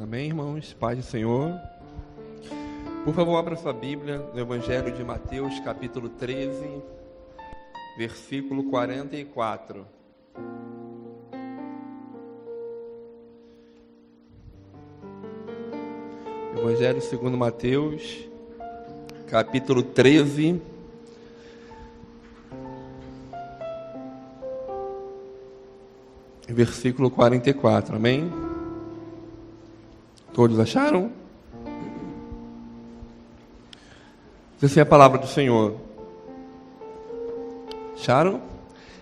Amém, irmãos? Paz do Senhor. Por favor, abra sua Bíblia no Evangelho de Mateus, capítulo 13, versículo 44. Evangelho segundo Mateus, capítulo 13, versículo 44. Amém? Todos acharam? Essa é a palavra do Senhor. Acharam?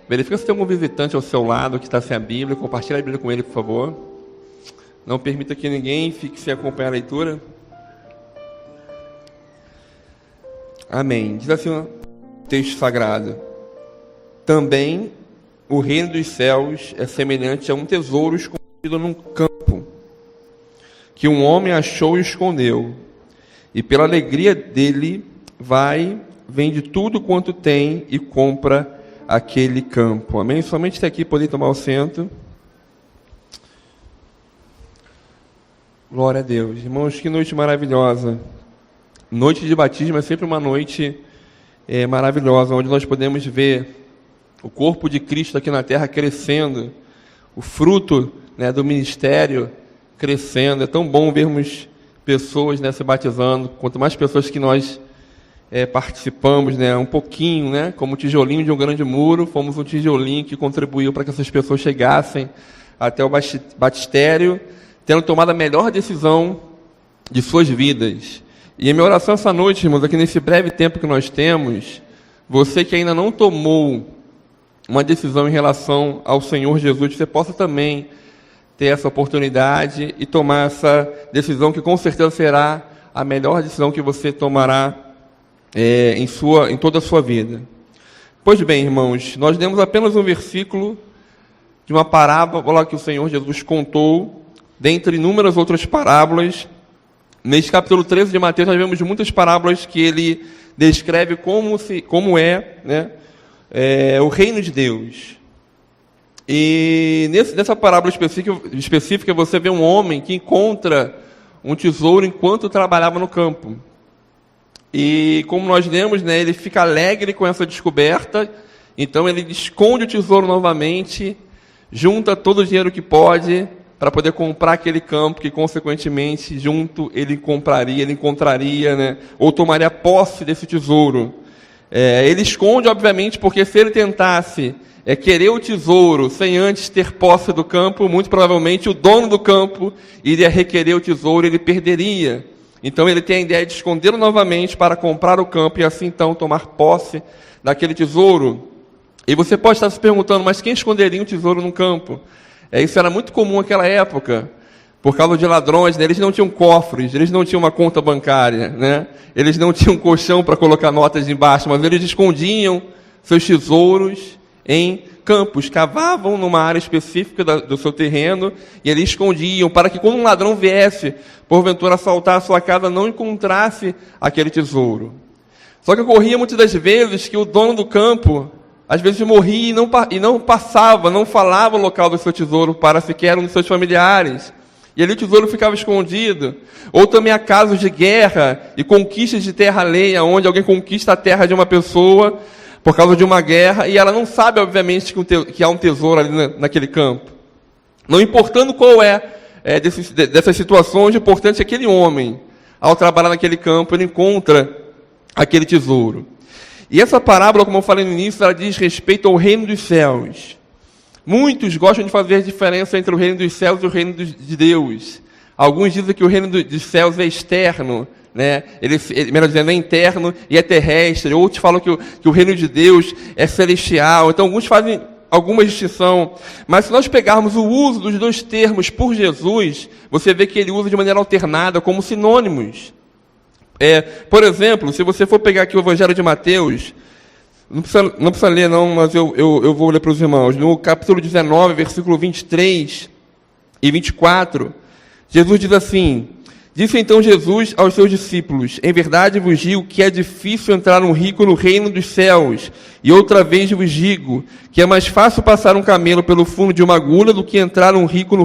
Verifica se tem algum visitante ao seu lado que está sem a Bíblia. Compartilha a Bíblia com ele, por favor. Não permita que ninguém fique sem acompanhar a leitura. Amém. Diz assim o texto sagrado: também o reino dos céus é semelhante a um tesouro escondido num campo, que um homem achou e escondeu, e pela alegria dele vende tudo quanto tem e compra aquele campo. Amém? Somente até aqui poder tomar o assento. Glória a Deus. Irmãos, que noite maravilhosa. Noite de batismo é sempre uma noite maravilhosa, onde nós podemos ver o corpo de Cristo aqui na terra crescendo, o fruto, do ministério crescendo. É tão bom vermos pessoas se batizando. Quanto mais pessoas que nós participamos, um pouquinho, como o tijolinho de um grande muro, fomos um tijolinho que contribuiu para que essas pessoas chegassem até o batistério, tendo tomado a melhor decisão de suas vidas. E a minha oração essa noite, irmãos, aqui nesse breve tempo que nós temos, você que ainda não tomou uma decisão em relação ao Senhor Jesus, você possa também ter essa oportunidade e tomar essa decisão, que com certeza será a melhor decisão que você tomará em toda a sua vida. Pois bem, irmãos, nós lemos apenas um versículo de uma parábola que o Senhor Jesus contou, dentre inúmeras outras parábolas. Neste capítulo 13 de Mateus, nós vemos muitas parábolas que ele descreve como é o reino de Deus. E nessa parábola específica, você vê um homem que encontra um tesouro enquanto trabalhava no campo. E como nós lemos, ele fica alegre com essa descoberta, então ele esconde o tesouro novamente, junta todo o dinheiro que pode para poder comprar aquele campo que, consequentemente, junto ele encontraria, ou tomaria posse desse tesouro. Ele esconde, obviamente, porque se ele tentasse querer o tesouro sem antes ter posse do campo, muito provavelmente o dono do campo iria requerer o tesouro e ele perderia. Então ele tem a ideia de escondê-lo novamente para comprar o campo e assim então tomar posse daquele tesouro. E você pode estar se perguntando, mas quem esconderia um tesouro num campo? Isso era muito comum naquela época, por causa de ladrões, eles não tinham cofres, eles não tinham uma conta bancária, eles não tinham colchão para colocar notas embaixo, mas eles escondiam seus tesouros em campos, cavavam numa área específica do seu terreno e eles escondiam, para que quando um ladrão viesse, porventura assaltar a sua casa, não encontrasse aquele tesouro. Só que ocorria muitas das vezes que o dono do campo, às vezes morria e não falava o local do seu tesouro para sequer um dos seus familiares. E ali o tesouro ficava escondido. Ou também há casos de guerra e conquistas de terra alheia, onde alguém conquista a terra de uma pessoa por causa de uma guerra, e ela não sabe, obviamente, que há um tesouro ali naquele campo. Não importando qual dessas situações, o importante é que aquele homem, ao trabalhar naquele campo, ele encontra aquele tesouro. E essa parábola, como eu falei no início, ela diz respeito ao reino dos céus. Muitos gostam de fazer a diferença entre o reino dos céus e o reino de Deus. Alguns dizem que o reino dos céus é externo, ele, melhor dizendo, é interno e é terrestre. Outros falam que o reino de Deus é celestial. Então, alguns fazem alguma distinção. Mas se nós pegarmos o uso dos dois termos por Jesus, você vê que ele usa de maneira alternada, como sinônimos. Por exemplo, se você for pegar aqui o Evangelho de Mateus, não precisa ler não, mas eu vou ler para os irmãos. No capítulo 19, versículo 23 e 24, Jesus diz assim: Disse então Jesus aos seus discípulos: em verdade vos digo que é difícil entrar um rico no reino dos céus. E outra vez vos digo que é mais fácil passar um camelo pelo fundo de uma agulha do que entrar um rico no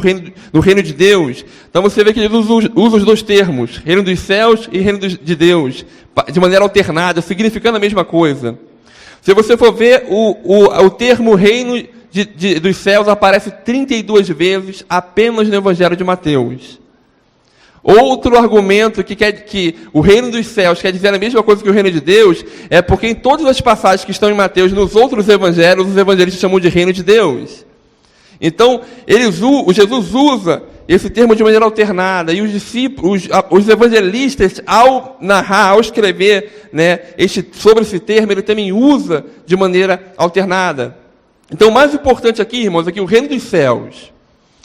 reino de Deus. Então você vê que Jesus usa os dois termos, reino dos céus e reino de Deus, de maneira alternada, significando a mesma coisa. Se você for ver, o termo reino dos céus aparece 32 vezes apenas no Evangelho de Mateus. Outro argumento que quer que o reino dos céus quer dizer a mesma coisa que o reino de Deus é porque em todas as passagens que estão em Mateus, nos outros evangelhos, os evangelistas chamam de reino de Deus. Então, Jesus usa esse termo de maneira alternada, e os discípulos, os evangelistas, ao narrar, ao escrever, né, sobre esse termo, ele também usa de maneira alternada. Então, o mais importante aqui, irmãos, é que o reino dos céus,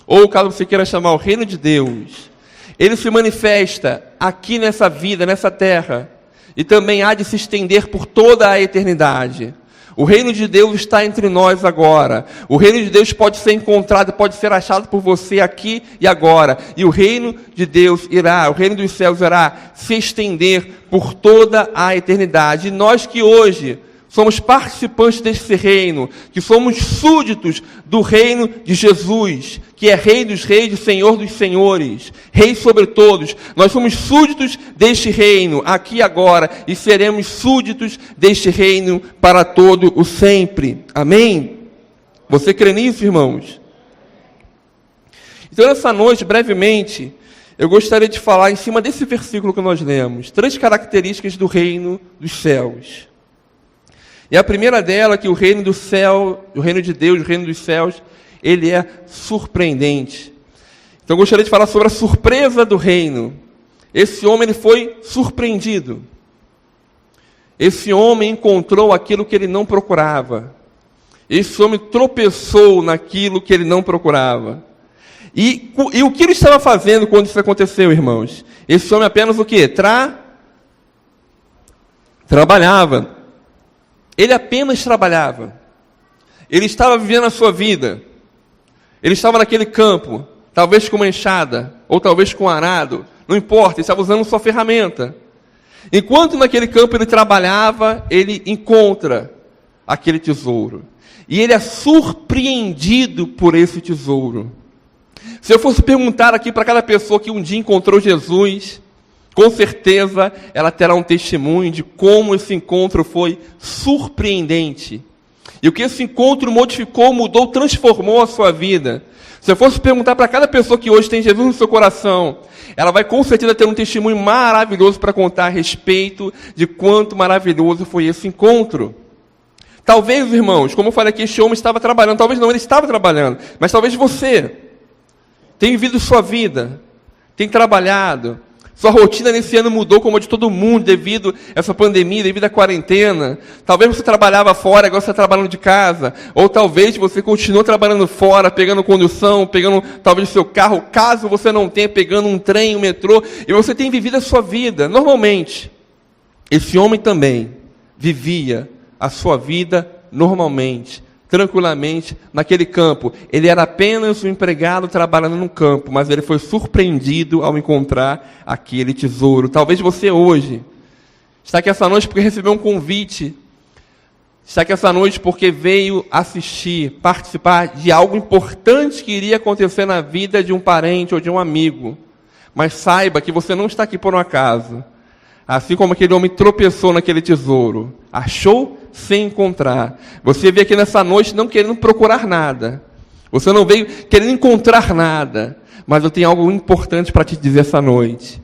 ou caso você queira chamar o reino de Deus, ele se manifesta aqui nessa vida, nessa terra, e também há de se estender por toda a eternidade. O reino de Deus está entre nós agora. O reino de Deus pode ser encontrado, pode ser achado por você aqui e agora. E o reino de Deus o reino dos céus irá se estender por toda a eternidade. E nós que hoje somos participantes desse reino, que somos súditos do reino de Jesus, que é Rei dos reis e Senhor dos senhores, Rei sobre todos. Nós somos súditos deste reino, aqui e agora, e seremos súditos deste reino para todo o sempre. Amém? Você crê nisso, irmãos? Então, nessa noite, brevemente, eu gostaria de falar em cima desse versículo que nós lemos, 3 características do reino dos céus. E a primeira dela é que o reino do céu, o reino de Deus, o reino dos céus, ele é surpreendente. Então eu gostaria de falar sobre a surpresa do reino. Esse homem ele foi surpreendido. Esse homem encontrou aquilo que ele não procurava. Esse homem tropeçou naquilo que ele não procurava. E o que ele estava fazendo quando isso aconteceu, irmãos? Esse homem apenas o quê? Trabalhava. Ele apenas trabalhava. Ele estava vivendo a sua vida. Ele estava naquele campo, talvez com uma enxada, ou talvez com um arado, não importa, ele estava usando sua ferramenta. Enquanto naquele campo ele trabalhava, ele encontra aquele tesouro. E ele é surpreendido por esse tesouro. Se eu fosse perguntar aqui para cada pessoa que um dia encontrou Jesus, com certeza ela terá um testemunho de como esse encontro foi surpreendente. E o que esse encontro modificou, mudou, transformou a sua vida. Se eu fosse perguntar para cada pessoa que hoje tem Jesus no seu coração, ela vai com certeza ter um testemunho maravilhoso para contar a respeito de quanto maravilhoso foi esse encontro. Talvez, irmãos, como eu falei aqui, este homem estava trabalhando. Talvez não, ele estava trabalhando. Mas talvez você tenha vivido sua vida, tem trabalhado. Sua rotina nesse ano mudou como a de todo mundo devido a essa pandemia, devido à quarentena. Talvez você trabalhava fora, agora você está trabalhando de casa. Ou talvez você continue trabalhando fora, pegando condução, pegando talvez o seu carro, caso você não tenha, pegando um trem, um metrô. E você tem vivido a sua vida. Normalmente, esse homem também vivia a sua vida normalmente, tranquilamente, naquele campo. Ele era apenas um empregado trabalhando no campo, mas ele foi surpreendido ao encontrar aquele tesouro. Talvez você hoje está aqui essa noite porque recebeu um convite, está aqui essa noite porque veio assistir, participar de algo importante que iria acontecer na vida de um parente ou de um amigo. Mas saiba que você não está aqui por um acaso. Assim como aquele homem tropeçou naquele tesouro, achou sem encontrar. Você veio aqui nessa noite não querendo procurar nada. Você não veio querendo encontrar nada. Mas eu tenho algo importante para te dizer essa noite.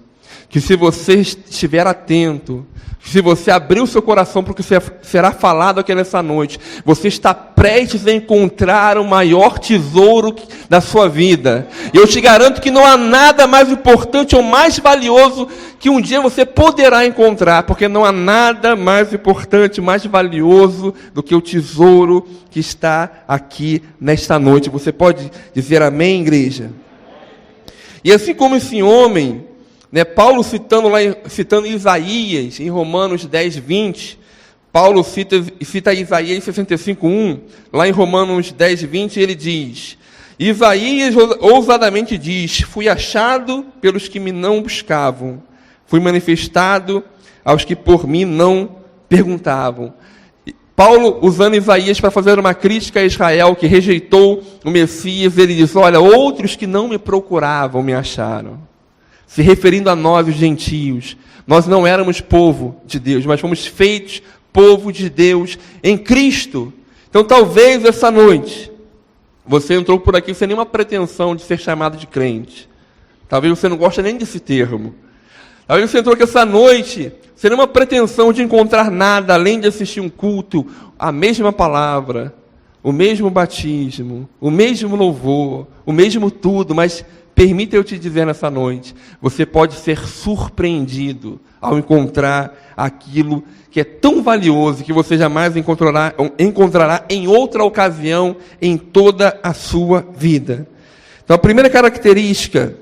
Que se você estiver atento, se você abrir o seu coração para o que será falado aqui nessa noite, você está prestes a encontrar o maior tesouro da sua vida. E eu te garanto que não há nada mais importante ou mais valioso que um dia você poderá encontrar, porque não há nada mais importante, mais valioso do que o tesouro que está aqui nesta noite. Você pode dizer amém, igreja? E assim como esse homem, Paulo citando Isaías, em Romanos 10, 20, Paulo cita Isaías 65, 1, lá em Romanos 10, 20, ele diz: Isaías ousadamente diz: fui achado pelos que me não buscavam, fui manifestado aos que por mim não perguntavam. Paulo, usando Isaías para fazer uma crítica a Israel, que rejeitou o Messias, ele diz: olha, outros que não me procuravam me acharam. Se referindo a nós, os gentios, nós não éramos povo de Deus, mas fomos feitos povo de Deus em Cristo. Então, talvez essa noite, você entrou por aqui sem nenhuma pretensão de ser chamado de crente. Talvez você não goste nem desse termo. Talvez você entrou aqui essa noite sem nenhuma pretensão de encontrar nada, além de assistir um culto, a mesma palavra, o mesmo batismo, o mesmo louvor, o mesmo tudo, mas permita eu te dizer nessa noite, você pode ser surpreendido ao encontrar aquilo que é tão valioso que você jamais encontrará em outra ocasião em toda a sua vida. Então, a primeira característica,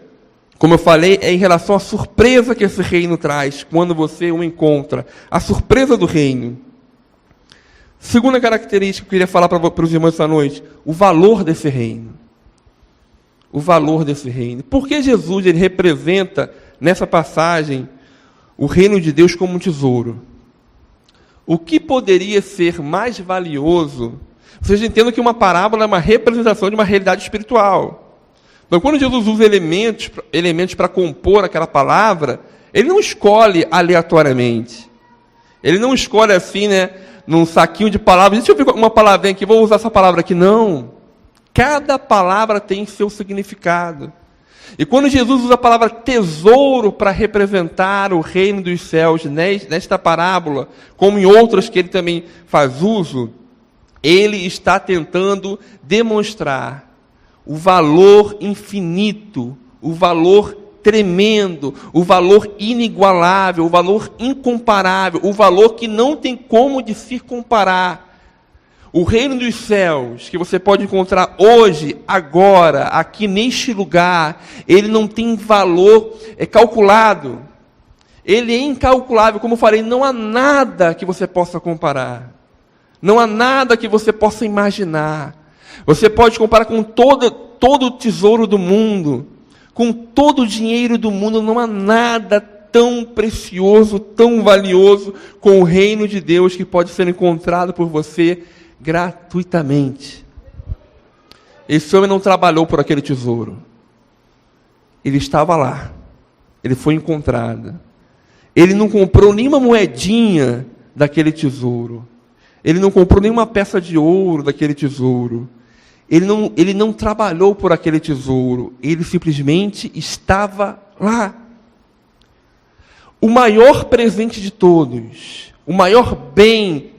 como eu falei, é em relação à surpresa que esse reino traz quando você o encontra. A surpresa do reino. Segunda característica que eu queria falar para os irmãos essa noite, o valor desse reino. O valor desse reino. Por que Jesus ele representa, nessa passagem, o reino de Deus como um tesouro? O que poderia ser mais valioso? Vocês entendam que uma parábola é uma representação de uma realidade espiritual. Então, quando Jesus usa elementos para compor aquela palavra, ele não escolhe aleatoriamente. Ele não escolhe assim, num saquinho de palavras. Deixa eu ver uma palavrinha aqui, vou usar essa palavra aqui. Não. Cada palavra tem seu significado. E quando Jesus usa a palavra tesouro para representar o reino dos céus, nesta parábola, como em outras que ele também faz uso, ele está tentando demonstrar o valor infinito, o valor tremendo, o valor inigualável, o valor incomparável, o valor que não tem como de se comparar. O reino dos céus, que você pode encontrar hoje, agora, aqui neste lugar, ele não tem valor calculado. Ele é incalculável, como eu falei, não há nada que você possa comparar. Não há nada que você possa imaginar. Você pode comparar com todo o tesouro do mundo, com todo o dinheiro do mundo, não há nada tão precioso, tão valioso, com o reino de Deus que pode ser encontrado por você gratuitamente. Esse homem não trabalhou por aquele tesouro. Ele estava lá. Ele foi encontrado. Ele não comprou nenhuma moedinha daquele tesouro. Ele não comprou nenhuma peça de ouro daquele tesouro. Ele não trabalhou por aquele tesouro. Ele simplesmente estava lá. O maior presente de todos, o maior bem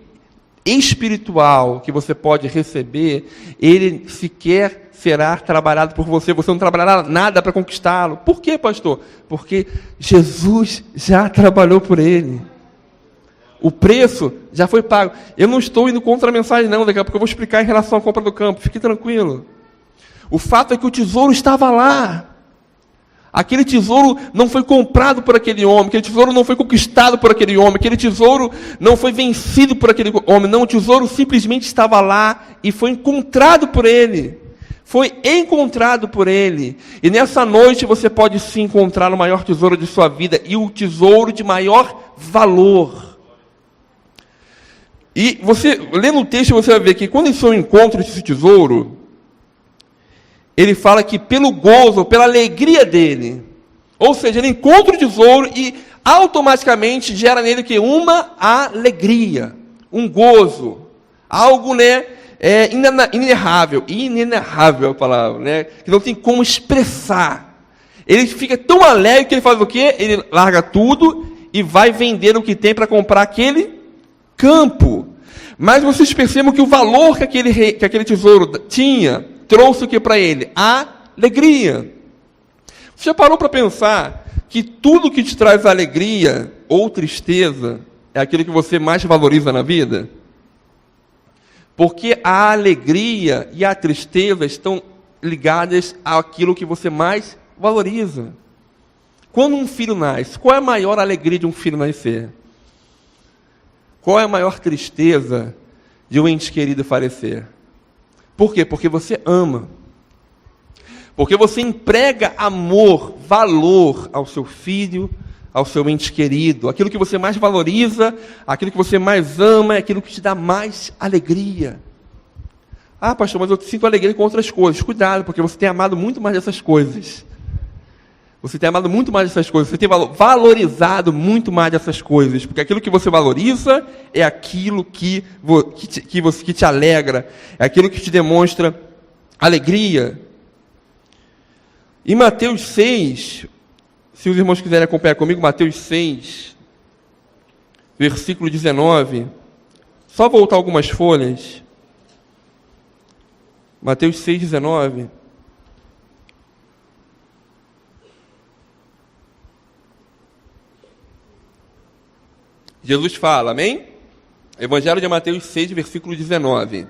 espiritual que você pode receber, ele sequer será trabalhado por você. Você não trabalhará nada para conquistá-lo. Por quê, pastor? Porque Jesus já trabalhou por ele. O preço já foi pago. Eu não estou indo contra a mensagem, não. Daqui a pouco eu vou explicar em relação à compra do campo. Fique tranquilo. O fato é que o tesouro estava lá. Aquele tesouro não foi comprado por aquele homem. Aquele tesouro não foi conquistado por aquele homem. Aquele tesouro não foi vencido por aquele homem. Não, o tesouro simplesmente estava lá e foi encontrado por ele. Foi encontrado por ele. E nessa noite você pode sim encontrar o maior tesouro de sua vida e o tesouro de maior valor. E você, lendo o texto, você vai ver que quando isso é um encontro desse tesouro, ele fala que pelo gozo, pela alegria dele. Ou seja, ele encontra o tesouro e automaticamente gera nele que uma alegria, um gozo, algo, inenarrável a palavra, que não tem como expressar. Ele fica tão alegre que ele faz o quê? Ele larga tudo e vai vender o que tem para comprar aquele campo. Mas vocês percebam que o valor que aquele tesouro tinha, trouxe o que para ele? A alegria. Você já parou para pensar que tudo que te traz alegria ou tristeza é aquilo que você mais valoriza na vida? Porque a alegria e a tristeza estão ligadas àquilo que você mais valoriza. Quando um filho nasce, qual é a maior alegria de um filho nascer? Qual é a maior tristeza de um ente querido falecer? Por quê? Porque você ama. Porque você emprega amor, valor ao seu filho, ao seu ente querido. Aquilo que você mais valoriza, aquilo que você mais ama, é aquilo que te dá mais alegria. Ah, pastor, mas eu sinto alegria com outras coisas. Cuidado, porque você tem amado muito mais dessas coisas. Você tem amado muito mais dessas coisas. Você tem valorizado muito mais dessas coisas. Porque aquilo que você valoriza é aquilo que te alegra. É aquilo que te demonstra alegria. Em Mateus 6, se os irmãos quiserem acompanhar comigo, Mateus 6, versículo 19. Só voltar algumas folhas. Mateus 6, 19. Jesus fala, amém? Evangelho de Mateus 6, versículo 19.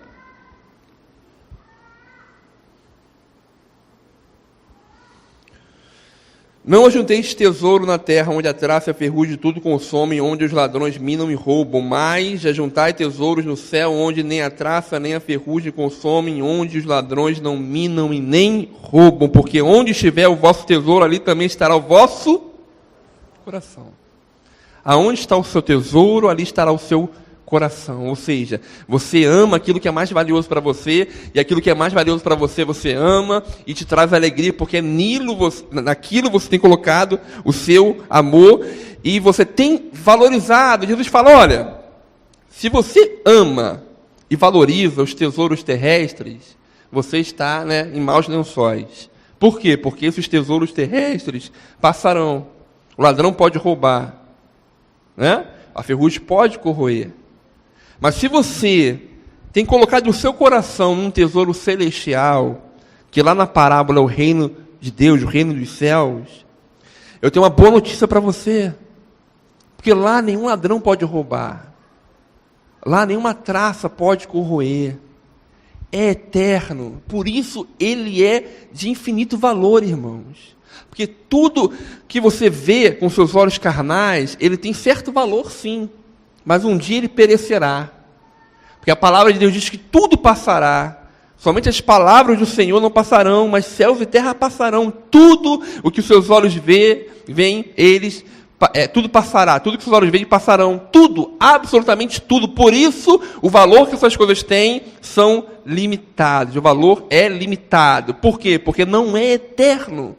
Não ajunteis tesouro na terra, onde a traça e a ferrugem tudo consomem, onde os ladrões minam e roubam, mas ajuntai tesouros no céu, onde nem a traça nem a ferrugem consomem, onde os ladrões não minam e nem roubam, porque onde estiver o vosso tesouro, ali também estará o vosso coração. Aonde está o seu tesouro, ali estará o seu coração. Ou seja, você ama aquilo que é mais valioso para você, e aquilo que é mais valioso para você, você ama e te traz alegria, porque naquilo você tem colocado o seu amor e você tem valorizado. Jesus fala, olha, se você ama e valoriza os tesouros terrestres, você está, em maus lençóis. Por quê? Porque esses tesouros terrestres passarão. O ladrão pode roubar, a ferrugem pode corroer. Mas se você tem colocado o seu coração num tesouro celestial, que lá na parábola é o reino de Deus, o reino dos céus, eu tenho uma boa notícia para você. Porque lá nenhum ladrão pode roubar. Lá nenhuma traça pode corroer. É eterno. Por isso ele é de infinito valor, irmãos. Porque tudo que você vê com seus olhos carnais, ele tem certo valor, sim. Mas um dia ele perecerá. Porque a palavra de Deus diz que tudo passará. Somente as palavras do Senhor não passarão, mas céus e terra passarão. Tudo o que os seus olhos veem, tudo passará. Tudo que os seus olhos veem passarão. Tudo, absolutamente tudo. Por isso, o valor que essas coisas têm são limitados. O valor é limitado. Por quê? Porque não é eterno.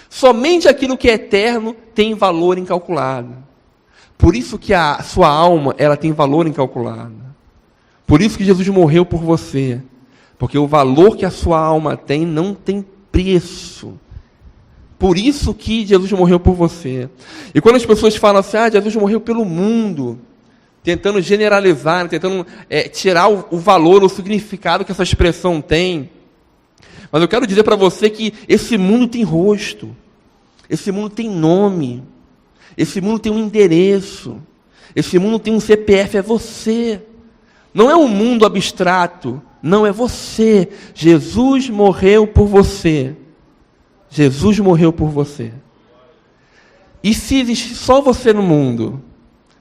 Somente aquilo que é eterno tem valor incalculável. Por isso que a sua alma, ela tem valor incalculável. Por isso que Jesus morreu por você. Porque o valor que a sua alma tem não tem preço. Por isso que Jesus morreu por você. E quando as pessoas falam assim, Jesus morreu pelo mundo, tentando generalizar, tentando tirar o valor, o significado que essa expressão tem. Mas eu quero dizer para você que esse mundo tem rosto. Esse mundo tem nome. Esse mundo tem um endereço. Esse mundo tem um CPF, é você. Não é um mundo abstrato. Não, é você. Jesus morreu por você. Jesus morreu por você. E se existe só você no mundo,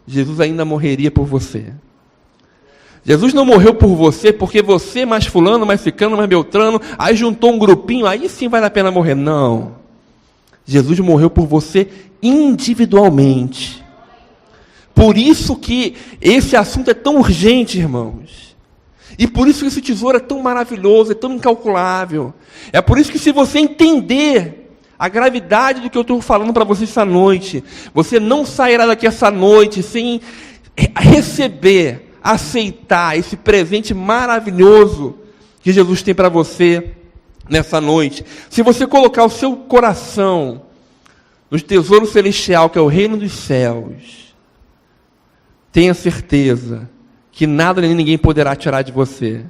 Jesus ainda morreria por você. Jesus não morreu por você porque você, mais fulano, mais ciclano, mais beltrano, aí juntou um grupinho, aí sim vale a pena morrer. Não. Jesus morreu por você individualmente. Por isso que esse assunto é tão urgente, irmãos. E por isso que esse tesouro é tão maravilhoso, é tão incalculável. É por isso que se você entender a gravidade do que eu estou falando para você essa noite, você não sairá daqui essa noite sem receber, aceitar esse presente maravilhoso que Jesus tem para você nessa noite. Se você colocar o seu coração no tesouro celestial, que é o reino dos céus, tenha certeza que nada nem ninguém poderá tirar de você.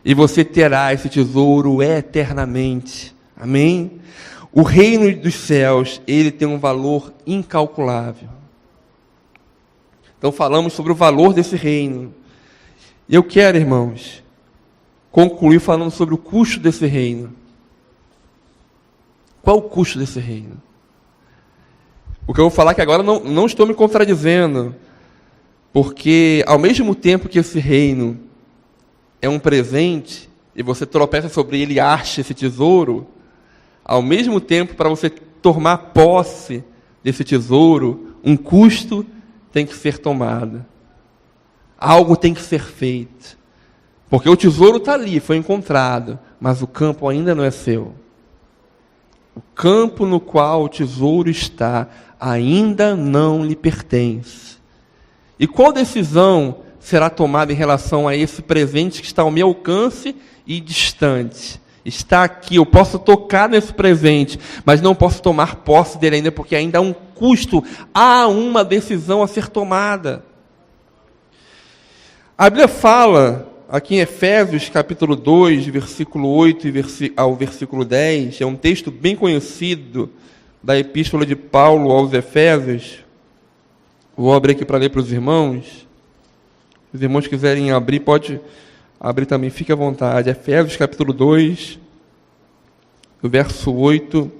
E você terá esse tesouro eternamente. Amém? O reino dos céus, ele tem um valor incalculável. Então falamos sobre o valor desse reino. E eu quero, irmãos, concluir falando sobre o custo desse reino. Qual o custo desse reino? O que eu vou falar que agora não estou me contradizendo, porque ao mesmo tempo que esse reino é um presente, e você tropeça sobre ele e acha esse tesouro, ao mesmo tempo, para você tomar posse desse tesouro, um custo tem que ser tomado. Algo tem que ser feito. Porque o tesouro está ali, foi encontrado, mas o campo ainda não é seu. O campo no qual o tesouro está ainda não lhe pertence. E qual decisão será tomada em relação a esse presente que está ao meu alcance e distante? Está aqui, eu posso tocar nesse presente, mas não posso tomar posse dele ainda, porque ainda há um custo, há uma decisão a ser tomada. A Bíblia fala, aqui em Efésios, capítulo 2, versículo 8 ao versículo 10, é um texto bem conhecido da Epístola de Paulo aos Efésios. Vou abrir aqui para ler para os irmãos. Se os irmãos quiserem abrir, pode abrir também, fique à vontade. Efésios, capítulo 2, do verso 8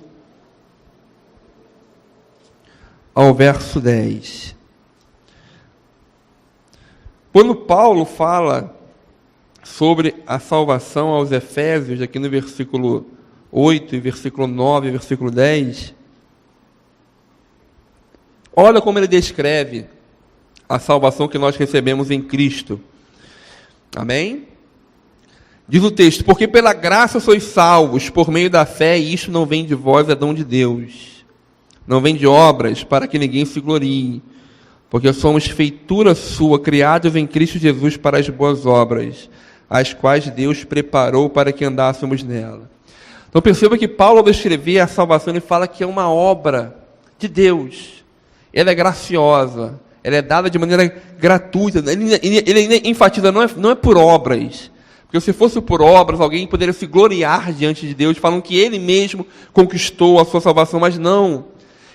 ao verso 10. Quando Paulo fala sobre a salvação aos Efésios, aqui no versículo 8, e versículo 9 e versículo 10, olha como ele descreve a salvação que nós recebemos em Cristo. Amém? Diz o texto: porque pela graça sois salvos, por meio da fé, e isto não vem de vós, é dom de Deus. Não vem de obras, para que ninguém se glorie. Porque somos feitura sua, criados em Cristo Jesus para as boas obras, as quais Deus preparou para que andássemos nela. Então perceba que Paulo, ao descrever a salvação, ele fala que é uma obra de Deus. Ela é graciosa, ela é dada de maneira gratuita. Ele enfatiza, não é por obras. Porque se fosse por obras, alguém poderia se gloriar diante de Deus, falando que ele mesmo conquistou a sua salvação, mas não.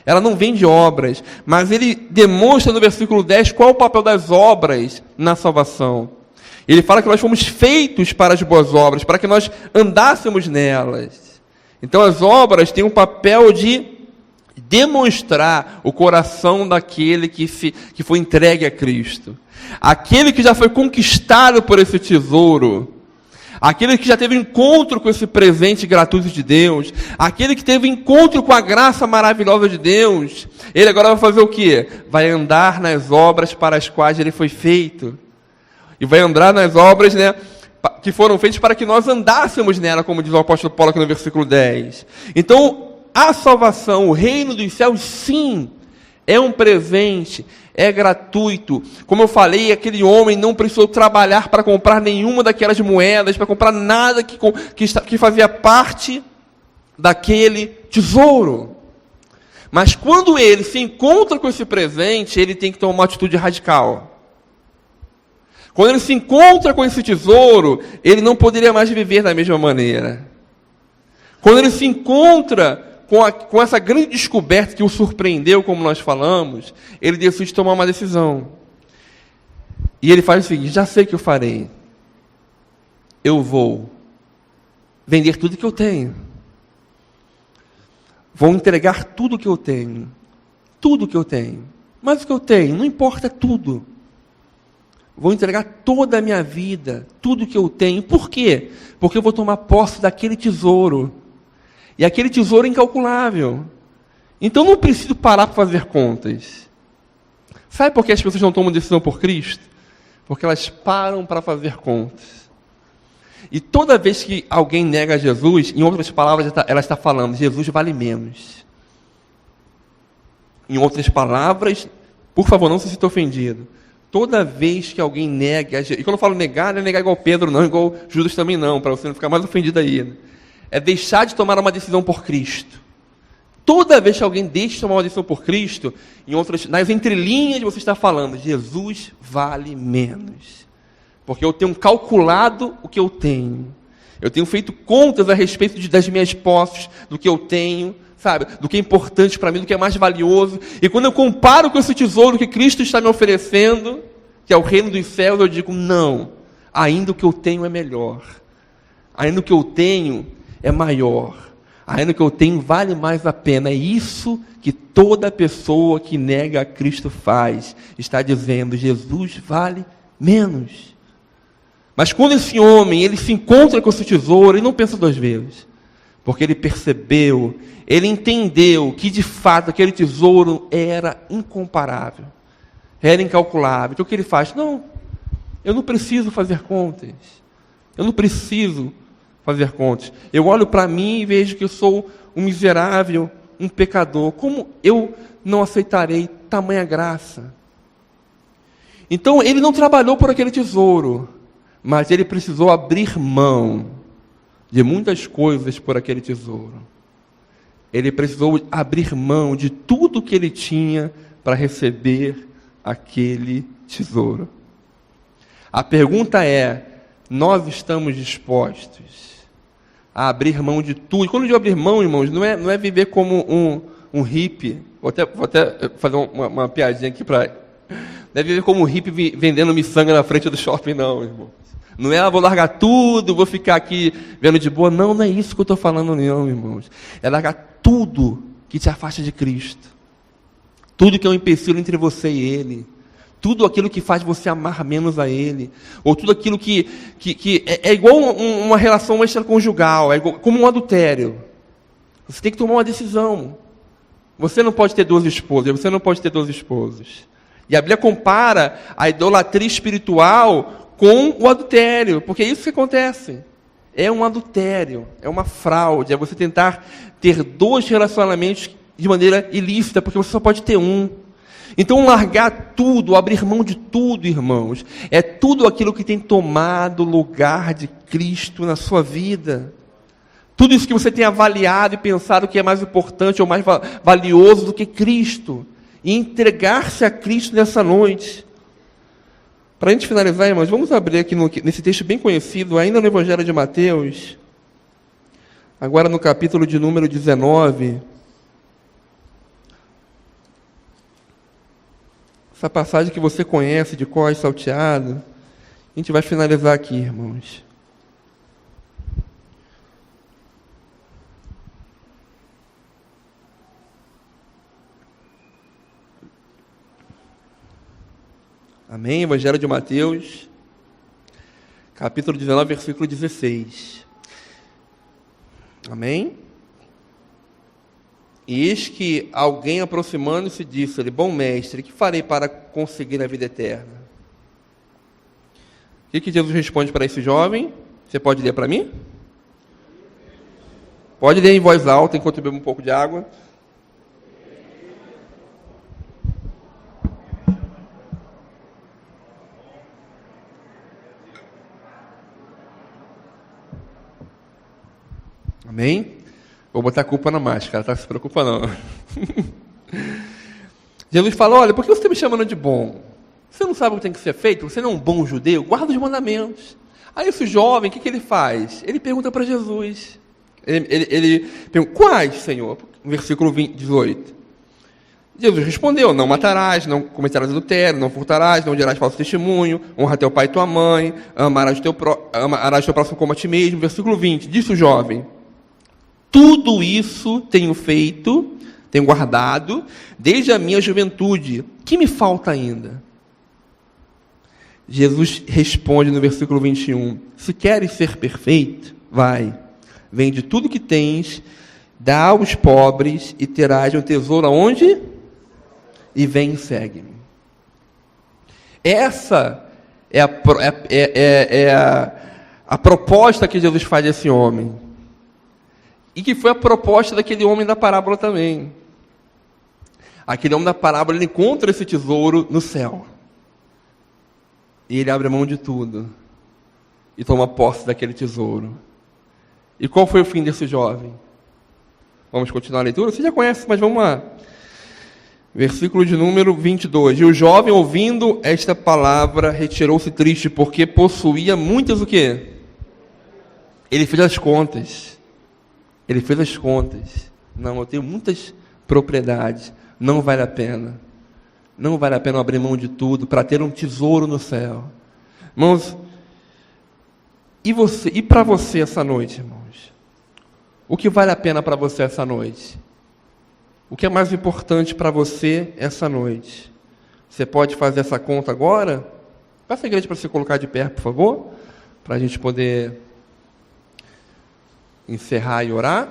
Ela não vem de obras, mas ele demonstra no versículo 10 qual é o papel das obras na salvação. Ele fala que nós fomos feitos para as boas obras, para que nós andássemos nelas. Então as obras têm um papel de demonstrar o coração daquele que foi entregue a Cristo. Aquele que já foi conquistado por esse tesouro. Aquele que já teve encontro com esse presente gratuito de Deus, aquele que teve encontro com a graça maravilhosa de Deus, ele agora vai fazer o quê? Vai andar nas obras para as quais ele foi feito. E vai andar nas obras, né, que foram feitas para que nós andássemos nela, como diz o apóstolo Paulo aqui no versículo 10. Então, a salvação, o reino dos céus, sim, é um presente, é gratuito. Como eu falei, aquele homem não precisou trabalhar para comprar nenhuma daquelas moedas, para comprar nada que fazia parte daquele tesouro. Mas quando ele se encontra com esse presente, ele tem que tomar uma atitude radical. Quando ele se encontra com esse tesouro, ele não poderia mais viver da mesma maneira. Quando ele se encontra com essa grande descoberta que o surpreendeu, como nós falamos, ele decide tomar uma decisão. E ele faz o seguinte: já sei o que eu farei. Eu vou vender tudo que eu tenho. Vou entregar tudo que eu tenho. Tudo que eu tenho. Mas o que eu tenho, não importa tudo. Vou entregar toda a minha vida, tudo que eu tenho. Por quê? Porque eu vou tomar posse daquele tesouro. E aquele tesouro é incalculável. Então não preciso parar para fazer contas. Sabe por que as pessoas não tomam decisão por Cristo? Porque elas param para fazer contas. E toda vez que alguém nega Jesus, em outras palavras, ela está falando: Jesus vale menos. Em outras palavras, por favor, não se sinta ofendido. Toda vez que alguém nega, e quando eu falo negar, não é negar igual Pedro, não, igual Judas também não, para você não ficar mais ofendido aí. É deixar de tomar uma decisão por Cristo. Toda vez que alguém deixa de tomar uma decisão por Cristo, nas entrelinhas você está falando: Jesus vale menos. Porque eu tenho calculado o que eu tenho. Eu tenho feito contas a respeito das minhas posses, do que eu tenho, sabe? Do que é importante para mim, do que é mais valioso. E quando eu comparo com esse tesouro que Cristo está me oferecendo, que é o reino dos céus, eu digo: não, ainda o que eu tenho é melhor. Ainda o que eu tenho é maior. Ainda o que eu tenho vale mais a pena. É isso que toda pessoa que nega a Cristo faz. Está dizendo: Jesus vale menos. Mas quando esse homem ele se encontra com esse tesouro, ele não pensa duas vezes. Porque ele percebeu, ele entendeu que de fato aquele tesouro era incomparável. Era incalculável. Então o que ele faz? Não, eu não preciso fazer contas. Eu não preciso fazer contas. Eu olho para mim e vejo que eu sou um miserável, um pecador. Como eu não aceitarei tamanha graça? Então ele não trabalhou por aquele tesouro, mas ele precisou abrir mão de muitas coisas por aquele tesouro. Ele precisou abrir mão de tudo que ele tinha para receber aquele tesouro. A pergunta é, nós estamos dispostos a abrir mão de tudo? E quando eu digo abrir mão, irmãos, não é viver como um hippie. Vou até fazer uma piadinha aqui para... Não é viver como um hippie vendendo miçanga na frente do shopping, não, irmão. Não é, vou largar tudo, vou ficar aqui vendo de boa. Não é isso que eu estou falando, não, irmãos. É largar tudo que te afasta de Cristo. Tudo que é um empecilho entre você e Ele. Tudo aquilo que faz você amar menos a Ele. Ou tudo aquilo que é igual uma relação extraconjugal, é igual, como um adultério. Você tem que tomar uma decisão. Você não pode ter 12 esposas, você não pode ter 12 esposos. E a Bíblia compara a idolatria espiritual com o adultério, porque é isso que acontece. É um adultério, é uma fraude, é você tentar ter 2 relacionamentos de maneira ilícita, porque você só pode ter um. Então, largar tudo, abrir mão de tudo, irmãos, é tudo aquilo que tem tomado o lugar de Cristo na sua vida. Tudo isso que você tem avaliado e pensado que é mais importante ou mais valioso do que Cristo. E entregar-se a Cristo nessa noite. Para a gente finalizar, irmãos, vamos abrir aqui nesse texto bem conhecido, ainda no Evangelho de Mateus, agora no capítulo de número 19. Essa passagem que você conhece de cor salteado. A gente vai finalizar aqui, irmãos. Amém? Evangelho de Mateus, capítulo 19, versículo 16. Amém? E eis que alguém aproximando-se disse-lhe, bom mestre, que farei para conseguir a vida eterna? O que Jesus responde para esse jovem? Você pode ler para mim? Pode ler em voz alta enquanto eu bebo um pouco de água. Amém? Vou botar a culpa na máscara, tá? Se preocupa não. Jesus fala, olha, por que você está me chamando de bom? Você não sabe o que tem que ser feito? Você não é um bom judeu? Guarda os mandamentos. Aí esse jovem, o que ele faz? Ele pergunta para Jesus. Ele pergunta, quais, Senhor? Versículo 18. Jesus respondeu, não matarás, não cometerás adultério, não furtarás, não dirás falso testemunho, honra teu pai e tua mãe, amarás teu próximo como a ti mesmo. Versículo 20, disse o jovem, tudo isso tenho feito, tenho guardado, desde a minha juventude. O que me falta ainda? Jesus responde no versículo 21, se queres ser perfeito, vai, vende tudo que tens, dá aos pobres e terás um tesouro aonde? E vem e segue-me. Essa é a proposta que Jesus faz a esse homem. E que foi a proposta daquele homem da parábola também. Aquele homem da parábola, ele encontra esse tesouro no céu. E ele abre mão de tudo. E toma posse daquele tesouro. E qual foi o fim desse jovem? Vamos continuar a leitura? Você já conhece, mas vamos lá. Versículo de número 22. E o jovem, ouvindo esta palavra, retirou-se triste, porque possuía muitas o quê? Ele fez as contas. Ele fez as contas. Não, eu tenho muitas propriedades. Não vale a pena. Não vale a pena abrir mão de tudo para ter um tesouro no céu. Irmãos, e para você essa noite, irmãos? O que vale a pena para você essa noite? O que é mais importante para você essa noite? Você pode fazer essa conta agora? Peça a igreja para se colocar de pé, por favor. para a gente poder encerrar e orar.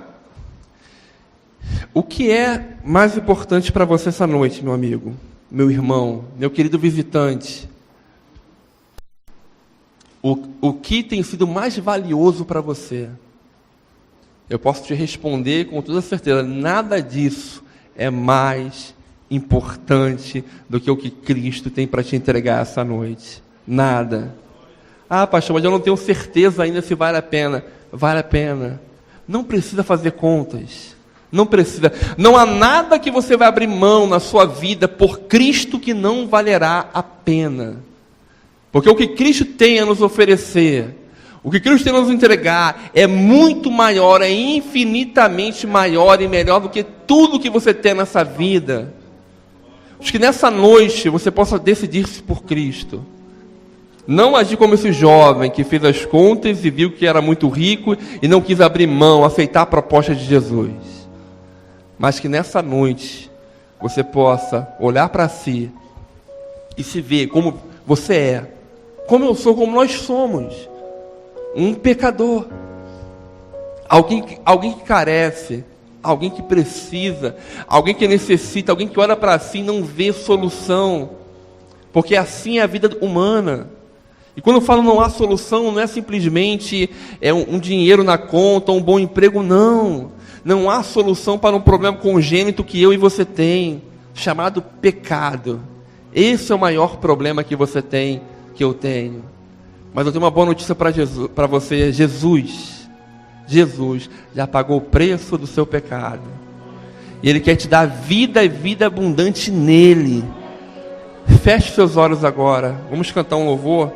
O que é mais importante para você essa noite, meu amigo, meu irmão, meu querido visitante? O que tem sido mais valioso para você? Eu posso te responder com toda certeza, nada disso é mais importante do que o que Cristo tem para te entregar essa noite. Nada. Ah, pastor, mas eu não tenho certeza ainda se vale a pena. Vale a pena. Não precisa fazer contas. Não precisa. Não há nada que você vai abrir mão na sua vida por Cristo que não valerá a pena. Porque o que Cristo tem a nos oferecer, o que Cristo tem a nos entregar, é muito maior, é infinitamente maior e melhor do que tudo que você tem nessa vida. Acho que nessa noite você possa decidir-se por Cristo. Não agir como esse jovem que fez as contas e viu que era muito rico e não quis abrir mão, aceitar a proposta de Jesus. Mas que nessa noite você possa olhar para si e se ver como você é, como eu sou, como nós somos. Um pecador. Alguém que carece, alguém que precisa, alguém que necessita, alguém que olha para si e não vê solução. Porque assim é a vida humana. E quando eu falo não há solução, não é simplesmente um dinheiro na conta, um bom emprego, não. Não há solução para um problema congênito que eu e você tem, chamado pecado. Esse é o maior problema que você tem, que eu tenho. Mas eu tenho uma boa notícia para você. Jesus já pagou o preço do seu pecado. E Ele quer te dar vida e vida abundante nele. Feche seus olhos agora. Vamos cantar um louvor.